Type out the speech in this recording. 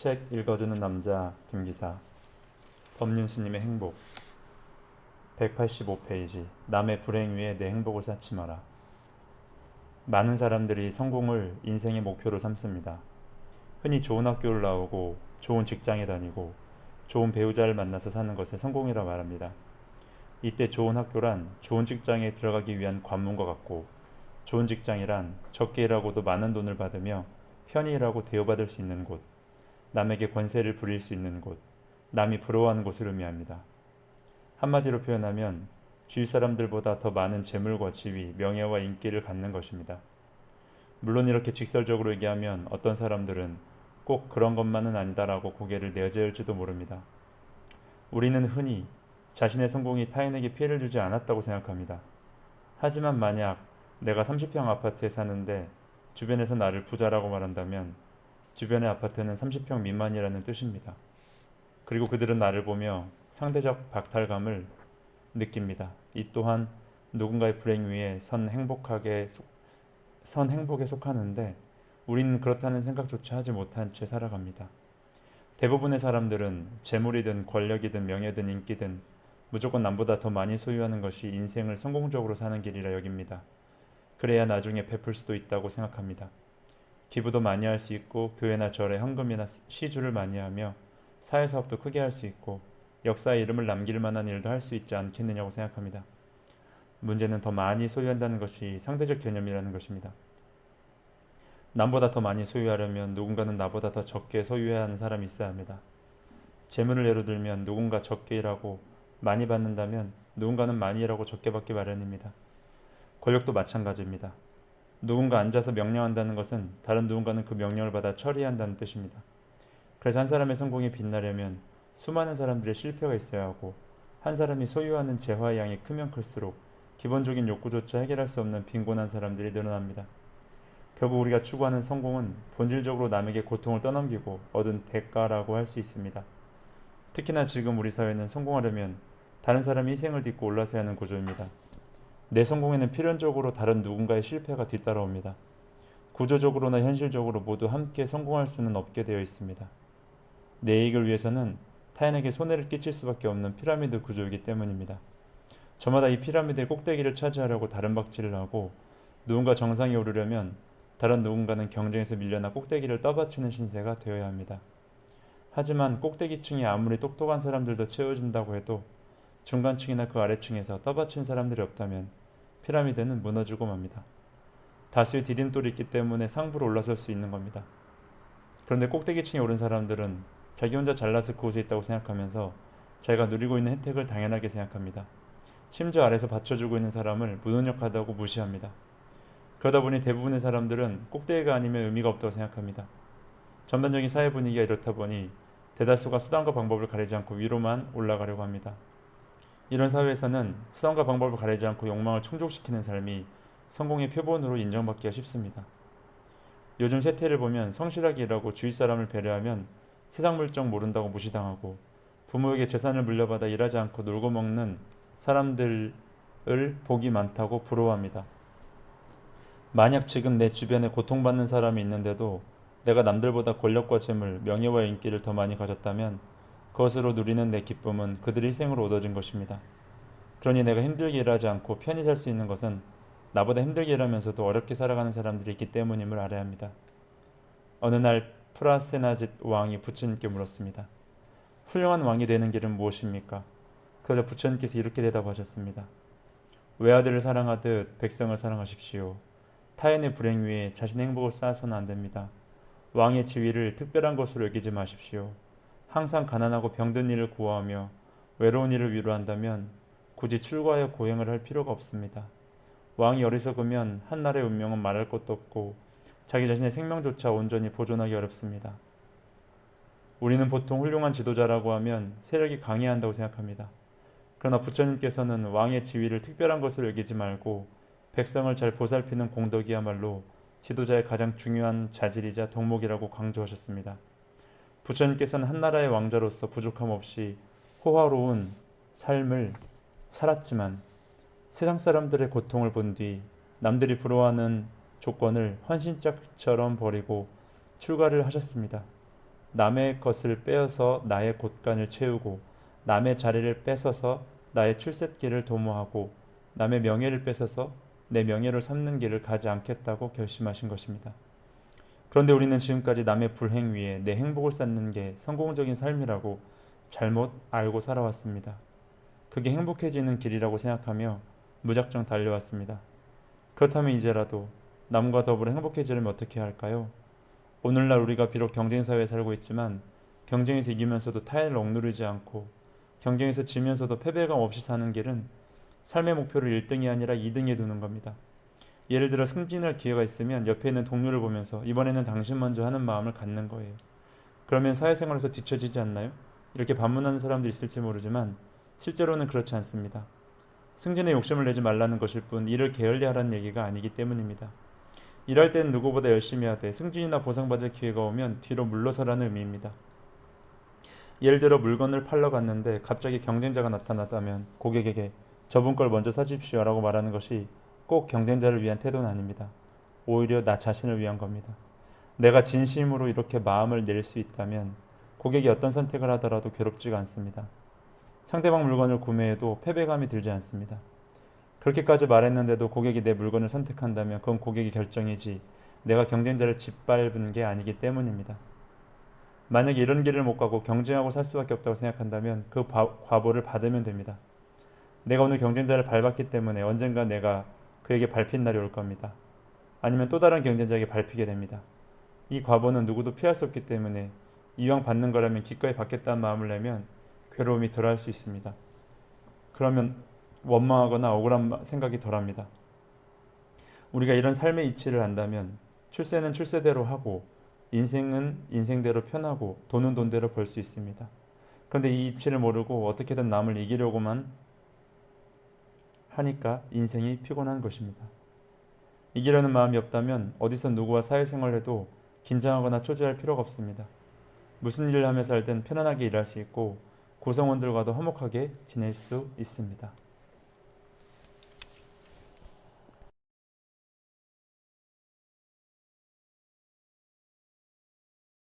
책 읽어주는 남자 김기사. 법륜스님의 행복. 185페이지. 남의 불행 위에 내 행복을 쌓지 마라. 많은 사람들이 성공을 인생의 목표로 삼습니다. 흔히 좋은 학교를 나오고 좋은 직장에 다니고 좋은 배우자를 만나서 사는 것을 성공이라 말합니다. 이때 좋은 학교란 좋은 직장에 들어가기 위한 관문과 같고, 좋은 직장이란 적게 일하고도 많은 돈을 받으며 편히 일하고 대우받을 수 있는 곳, 남에게 권세를 부릴 수 있는 곳, 남이 부러워하는 곳을 의미합니다. 한마디로 표현하면 주위 사람들보다 더 많은 재물과 지위, 명예와 인기를 갖는 것입니다. 물론 이렇게 직설적으로 얘기하면 어떤 사람들은 꼭 그런 것만은 아니다라고 고개를 내저을지도 모릅니다. 우리는 흔히 자신의 성공이 타인에게 피해를 주지 않았다고 생각합니다. 하지만 만약 내가 30평 아파트에 사는데 주변에서 나를 부자라고 말한다면 주변의 아파트는 30평 미만이라는 뜻입니다. 그리고 그들은 나를 보며 상대적 박탈감을 느낍니다. 이 또한 누군가의 불행 위에 선 행복에 속하는데 우리는 그렇다는 생각조차 하지 못한 채 살아갑니다. 대부분의 사람들은 재물이든 권력이든 명예든 인기든 무조건 남보다 더 많이 소유하는 것이 인생을 성공적으로 사는 길이라 여깁니다. 그래야 나중에 베풀 수도 있다고 생각합니다. 기부도 많이 할 수 있고 교회나 절에 헌금이나 시주를 많이 하며 사회사업도 크게 할 수 있고 역사의 이름을 남길 만한 일도 할 수 있지 않겠느냐고 생각합니다. 문제는 더 많이 소유한다는 것이 상대적 개념이라는 것입니다. 남보다 더 많이 소유하려면 누군가는 나보다 더 적게 소유해야 하는 사람이 있어야 합니다. 재물을 예로 들면 누군가 적게 일하고 많이 받는다면 누군가는 많이 일하고 적게 받기 마련입니다. 권력도 마찬가지입니다. 누군가 앉아서 명령한다는 것은 다른 누군가는 그 명령을 받아 처리한다는 뜻입니다. 그래서 한 사람의 성공이 빛나려면 수많은 사람들의 실패가 있어야 하고, 한 사람이 소유하는 재화의 양이 크면 클수록 기본적인 욕구조차 해결할 수 없는 빈곤한 사람들이 늘어납니다. 결국 우리가 추구하는 성공은 본질적으로 남에게 고통을 떠넘기고 얻은 대가라고 할 수 있습니다. 특히나 지금 우리 사회는 성공하려면 다른 사람이 희생을 딛고 올라서야 하는 구조입니다. 내 성공에는 필연적으로 다른 누군가의 실패가 뒤따라옵니다. 구조적으로나 현실적으로 모두 함께 성공할 수는 없게 되어 있습니다. 내 이익을 위해서는 타인에게 손해를 끼칠 수밖에 없는 피라미드 구조이기 때문입니다. 저마다 이 피라미드의 꼭대기를 차지하려고 다른 박질을 하고, 누군가 정상에 오르려면 다른 누군가는 경쟁에서 밀려나 꼭대기를 떠받치는 신세가 되어야 합니다. 하지만 꼭대기층이 아무리 똑똑한 사람들도 채워진다고 해도 중간층이나 그 아래층에서 떠받친 사람들이 없다면 피라미드는 무너지고 맙니다. 다수의 디딤돌이 있기 때문에 상부로 올라설 수 있는 겁니다. 그런데 꼭대기층에 오른 사람들은 자기 혼자 잘나서 그곳에 있다고 생각하면서 자기가 누리고 있는 혜택을 당연하게 생각합니다. 심지어 아래서 받쳐주고 있는 사람을 무능력하다고 무시합니다. 그러다 보니 대부분의 사람들은 꼭대기가 아니면 의미가 없다고 생각합니다. 전반적인 사회 분위기가 이렇다 보니 대다수가 수단과 방법을 가리지 않고 위로만 올라가려고 합니다. 이런 사회에서는 수단과 방법을 가리지 않고 욕망을 충족시키는 삶이 성공의 표본으로 인정받기가 쉽습니다. 요즘 세태를 보면 성실하게 일하고 주위 사람을 배려하면 세상 물정 모른다고 무시당하고, 부모에게 재산을 물려받아 일하지 않고 놀고 먹는 사람들을 복이 많다고 부러워합니다. 만약 지금 내 주변에 고통받는 사람이 있는데도 내가 남들보다 권력과 재물, 명예와 인기를 더 많이 가졌다면 그것으로 누리는 내 기쁨은 그들의 희생으로 얻어진 것입니다. 그러니 내가 힘들게 일하지 않고 편히 살 수 있는 것은 나보다 힘들게 일하면서도 어렵게 살아가는 사람들이 있기 때문임을 알아야 합니다. 어느 날 프라세나짓 왕이 부처님께 물었습니다. 훌륭한 왕이 되는 길은 무엇입니까? 그러자 부처님께서 이렇게 대답하셨습니다. 외아들을 사랑하듯 백성을 사랑하십시오. 타인의 불행 위에 자신의 행복을 쌓아서는 안 됩니다. 왕의 지위를 특별한 것으로 여기지 마십시오. 항상 가난하고 병든 이를 구하며 외로운 이를 위로한다면 굳이 출가하여 고행을 할 필요가 없습니다. 왕이 어리석으면 한 나라의 운명은 말할 것도 없고 자기 자신의 생명조차 온전히 보존하기 어렵습니다. 우리는 보통 훌륭한 지도자라고 하면 세력이 강해야 한다고 생각합니다. 그러나 부처님께서는 왕의 지위를 특별한 것으로 여기지 말고 백성을 잘 보살피는 공덕이야말로 지도자의 가장 중요한 자질이자 덕목이라고 강조하셨습니다. 부처님께서는 한 나라의 왕자로서 부족함 없이 호화로운 삶을 살았지만 세상 사람들의 고통을 본 뒤 남들이 부러워하는 조건을 헌신짝처럼 버리고 출가를 하셨습니다. 남의 것을 빼앗아 나의 곳간을 채우고 남의 자리를 뺏어서 나의 출세길을 도모하고 남의 명예를 뺏어서 내 명예로 삼는 길을 가지 않겠다고 결심하신 것입니다. 그런데 우리는 지금까지 남의 불행 위에 내 행복을 쌓는 게 성공적인 삶이라고 잘못 알고 살아왔습니다. 그게 행복해지는 길이라고 생각하며 무작정 달려왔습니다. 그렇다면 이제라도 남과 더불어 행복해지려면 어떻게 해야 할까요? 오늘날 우리가 비록 경쟁사회에 살고 있지만 경쟁에서 이기면서도 타인을 억누르지 않고 경쟁에서 지면서도 패배감 없이 사는 길은 삶의 목표를 1등이 아니라 2등에 두는 겁니다. 예를 들어 승진할 기회가 있으면 옆에 있는 동료를 보면서 이번에는 당신 먼저 하는 마음을 갖는 거예요. 그러면 사회생활에서 뒤처지지 않나요? 이렇게 반문하는 사람도 있을지 모르지만 실제로는 그렇지 않습니다. 승진에 욕심을 내지 말라는 것일 뿐 일을 게을리하라는 얘기가 아니기 때문입니다. 일할 때는 누구보다 열심히 하되 승진이나 보상받을 기회가 오면 뒤로 물러서라는 의미입니다. 예를 들어 물건을 팔러 갔는데 갑자기 경쟁자가 나타났다면 고객에게 저분 걸 먼저 사십시오 라고 말하는 것이 꼭 경쟁자를 위한 태도는 아닙니다. 오히려 나 자신을 위한 겁니다. 내가 진심으로 이렇게 마음을 낼 수 있다면 고객이 어떤 선택을 하더라도 괴롭지가 않습니다. 상대방 물건을 구매해도 패배감이 들지 않습니다. 그렇게까지 말했는데도 고객이 내 물건을 선택한다면 그건 고객의 결정이지 내가 경쟁자를 짓밟은 게 아니기 때문입니다. 만약에 이런 길을 못 가고 경쟁하고 살 수밖에 없다고 생각한다면 그 과보를 받으면 됩니다. 내가 오늘 경쟁자를 밟았기 때문에 언젠가 내가 그에게 밟힌 날이 올 겁니다. 아니면 또 다른 경쟁자에게 밟히게 됩니다. 이 과보는 누구도 피할 수 없기 때문에 이왕 받는 거라면 기꺼이 받겠다는 마음을 내면 괴로움이 덜할 수 있습니다. 그러면 원망하거나 억울한 생각이 덜합니다. 우리가 이런 삶의 이치를 안다면 출세는 출세대로 하고 인생은 인생대로 편하고 돈은 돈대로 벌 수 있습니다. 그런데 이 이치를 모르고 어떻게든 남을 이기려고만 하니까 인생이 피곤한 것입니다. 이기려는 마음이 없다면 어디서 누구와 사회생활을 해도 긴장하거나 초조할 필요가 없습니다. 무슨 일을 하며 살든 편안하게 일할 수 있고 구성원들과도 화목하게 지낼 수 있습니다.